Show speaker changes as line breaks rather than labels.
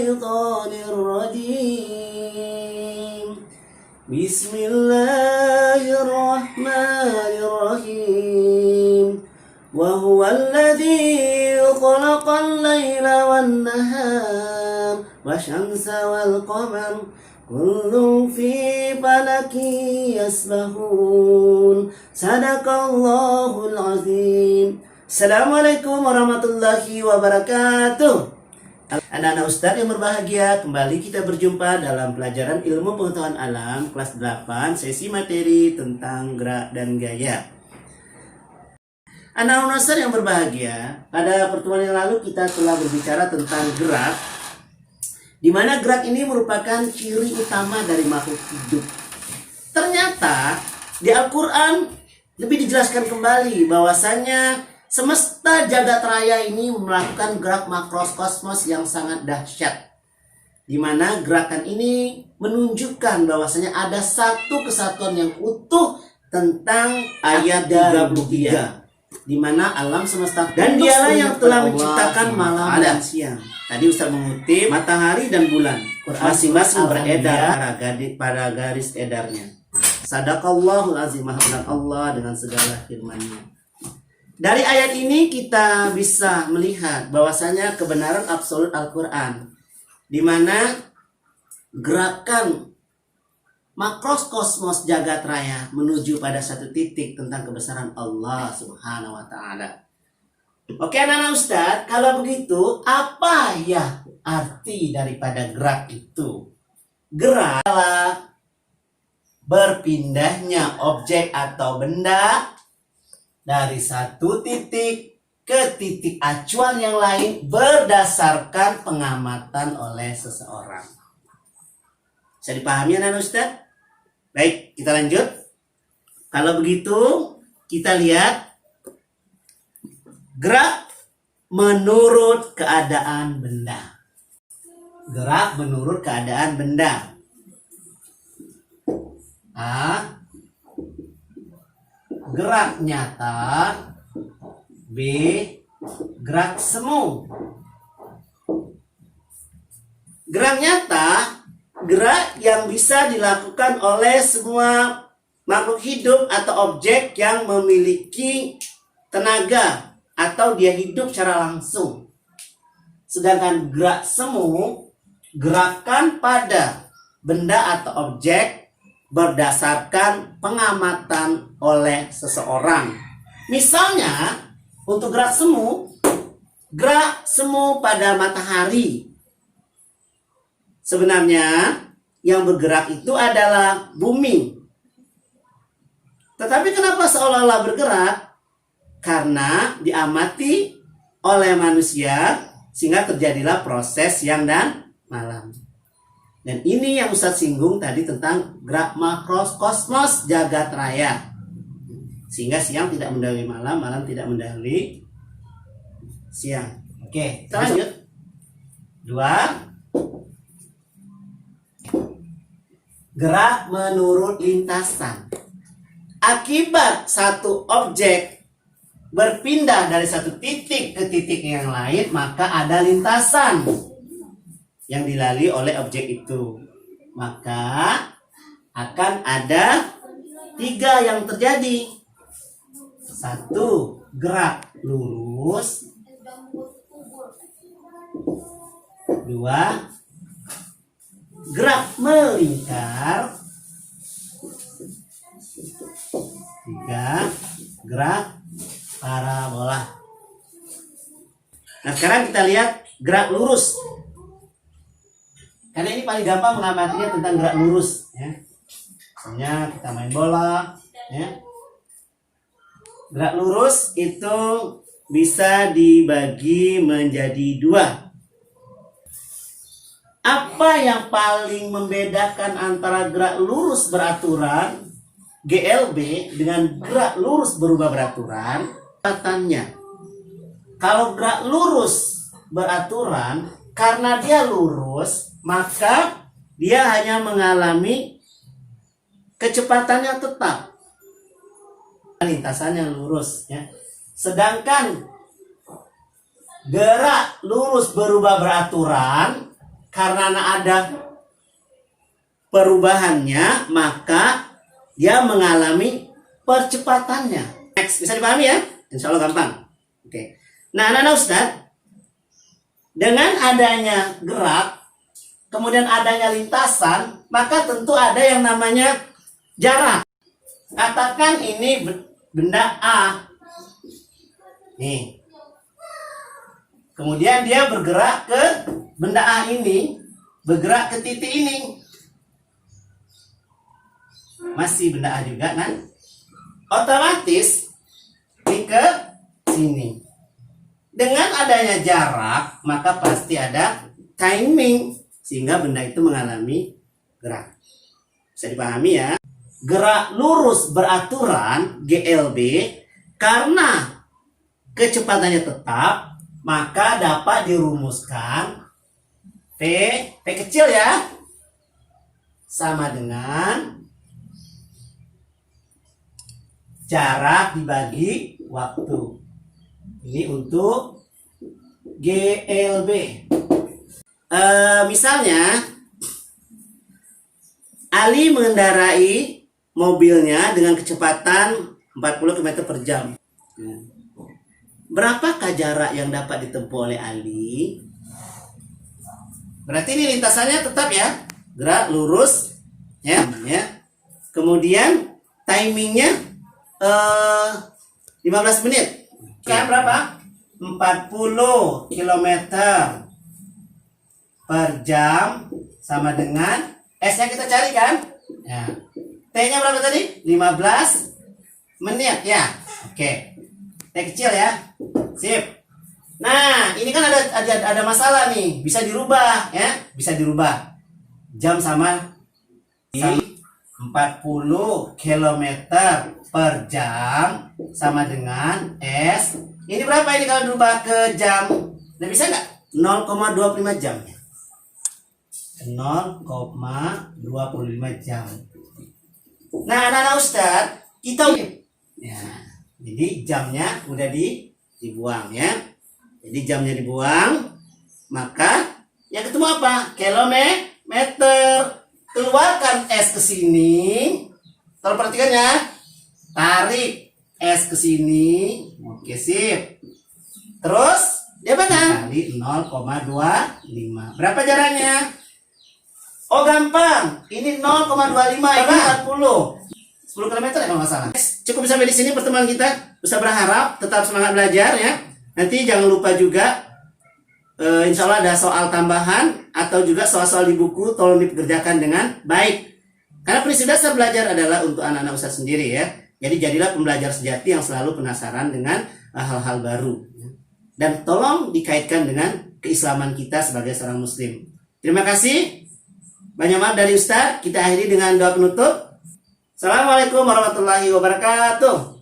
الشيطان الرجيم بسم الله الرحمن الرحيم وهو الذي خلق الليل والنهار والشمس والقمر كل في فلك يسبحون صدق الله العظيم. Assalamualaikum warahmatullahi wabarakatuh. Anak-anak Ustadz yang berbahagia, kembali kita berjumpa dalam pelajaran ilmu pengetahuan alam kelas 8 sesi materi tentang gerak dan gaya. Anak-anak Ustadz yang berbahagia, pada pertemuan yang lalu kita telah berbicara tentang gerak, di mana gerak ini merupakan ciri utama dari makhluk hidup. Ternyata di Al-Quran lebih dijelaskan kembali bahwasannya semesta jagat raya ini melakukan gerak makrokosmos yang sangat dahsyat, di mana gerakan ini menunjukkan bahwasanya ada satu kesatuan yang utuh tentang ayat 33, di mana alam semesta dan dialah yang telah menciptakan malam dan siang. Tadi Ustaz mengutip matahari dan bulan masing-masing beredar pada garis edarnya. Sadaqallahul azim, maha benar Allah dengan segala firman-Nya. Dari ayat ini kita bisa melihat bahwasanya kebenaran absolut Al-Quran, di mana gerakan makrokosmos jagat raya menuju pada satu titik tentang kebesaran Allah Subhanahu wa Ta'ala. Oke anak-anak Ustadz, kalau begitu apa ya arti daripada gerak itu? Gerak adalah berpindahnya objek atau benda dari satu titik ke titik acuan yang lain berdasarkan pengamatan oleh seseorang. Bisa dipahami anak Ustaz? Baik, kita lanjut. Kalau begitu, kita lihat gerak menurut keadaan benda. Gerak menurut keadaan benda. A. Gerak nyata. B. Gerak semu. Gerak nyata, gerak yang bisa dilakukan oleh semua makhluk hidup atau objek yang memiliki tenaga atau dia hidup secara langsung. Sedangkan gerak semu, gerakan pada benda atau objek berdasarkan pengamatan oleh seseorang. Misalnya, untuk gerak semu pada matahari. Sebenarnya yang bergerak itu adalah bumi. Tetapi kenapa seolah-olah bergerak? Karena diamati oleh manusia sehingga terjadilah proses siang dan malam. Dan ini yang Ustadz singgung tadi tentang gerak makrokosmos jagat raya. Sehingga siang tidak mendahului malam, malam tidak mendahului siang. Oke, kita lanjut. 2. Gerak menurut lintasan. Akibat satu objek berpindah dari satu titik ke titik yang lain, maka ada lintasan yang dilalui oleh objek itu. Maka akan ada 3 yang terjadi. 1. Gerak lurus. 2. Gerak melingkar. 3. Gerak parabola. Nah sekarang kita lihat gerak lurus. Karena ini paling gampang mengamatinya tentang gerak lurus, ya. Misalnya kita main bola, ya. Gerak lurus itu bisa dibagi menjadi 2. Apa yang paling membedakan antara gerak lurus beraturan GLB dengan gerak lurus berubah beraturan? Katanya, kalau gerak lurus beraturan, karena dia lurus, maka dia hanya mengalami kecepatannya tetap, lintasannya lurus, ya. Sedangkan gerak lurus berubah beraturan karena ada perubahannya, maka dia mengalami percepatannya. Next, bisa dipahami ya? Insya Allah gampang. Oke. Nah, anak-anak Ustadz, dengan adanya gerak, kemudian adanya lintasan, maka tentu ada yang namanya jarak. Katakan ini benda A. Nih. Kemudian dia bergerak ke benda A ini, bergerak ke titik ini. Masih benda A juga kan? Otomatis ini ke sini. Dengan adanya jarak, maka pasti ada timing sehingga benda itu mengalami gerak. Bisa dipahami ya? Gerak lurus beraturan GLB karena kecepatannya tetap, maka dapat dirumuskan P kecil ya, sama dengan jarak dibagi waktu. Ini untuk GLB. Misalnya Ali mengendarai mobilnya dengan kecepatan 40 km per jam. Berapakah jarak yang dapat ditempuh oleh Ali? Berarti ini lintasannya tetap ya, gerak lurus ya. Kemudian timingnya 15 menit. Kan berapa? 40 km per jam sama dengan S-nya kita cari kan? Ya. T-nya berapa tadi? 15 menit ya. Oke. T kecil ya. Sip. Nah, ini kan ada masalah nih. Bisa dirubah ya. Bisa dirubah. Jam sama 40 km per jam sama dengan S. Ini berapa ini kalau dirubah ke jam? Nah, bisa nggak? 0,25 jam. 0,25 jam. Nah, anak-anak Ustadz, kita ya, jadi jamnya udah dibuang ya. Jadi jamnya dibuang, maka yang ketemu apa? Kilometer. Keluarkan S ke sini. Tolong perhatikan ya. Tarik S ke sini. Oke, sip. Terus dia mana? Kali 0,25. Berapa jaraknya? Oh, gampang. Ini 0,25 ini 40. 10 km ya kalau nggak salah. Cukup sampai di sini pertemuan kita. Ustaz berharap tetap semangat belajar ya. Nanti jangan lupa juga insya Allah ada soal tambahan atau juga soal-soal di buku, tolong dikerjakan dengan baik. Karena prinsip dasar belajar adalah untuk anak-anak Ustaz sendiri ya. Jadi jadilah pembelajar sejati yang selalu penasaran dengan hal-hal baru. Dan tolong dikaitkan dengan keislaman kita sebagai seorang muslim. Terima kasih. Banyak maaf dari Ustaz. Kita akhiri dengan doa penutup. Assalamualaikum warahmatullahi wabarakatuh.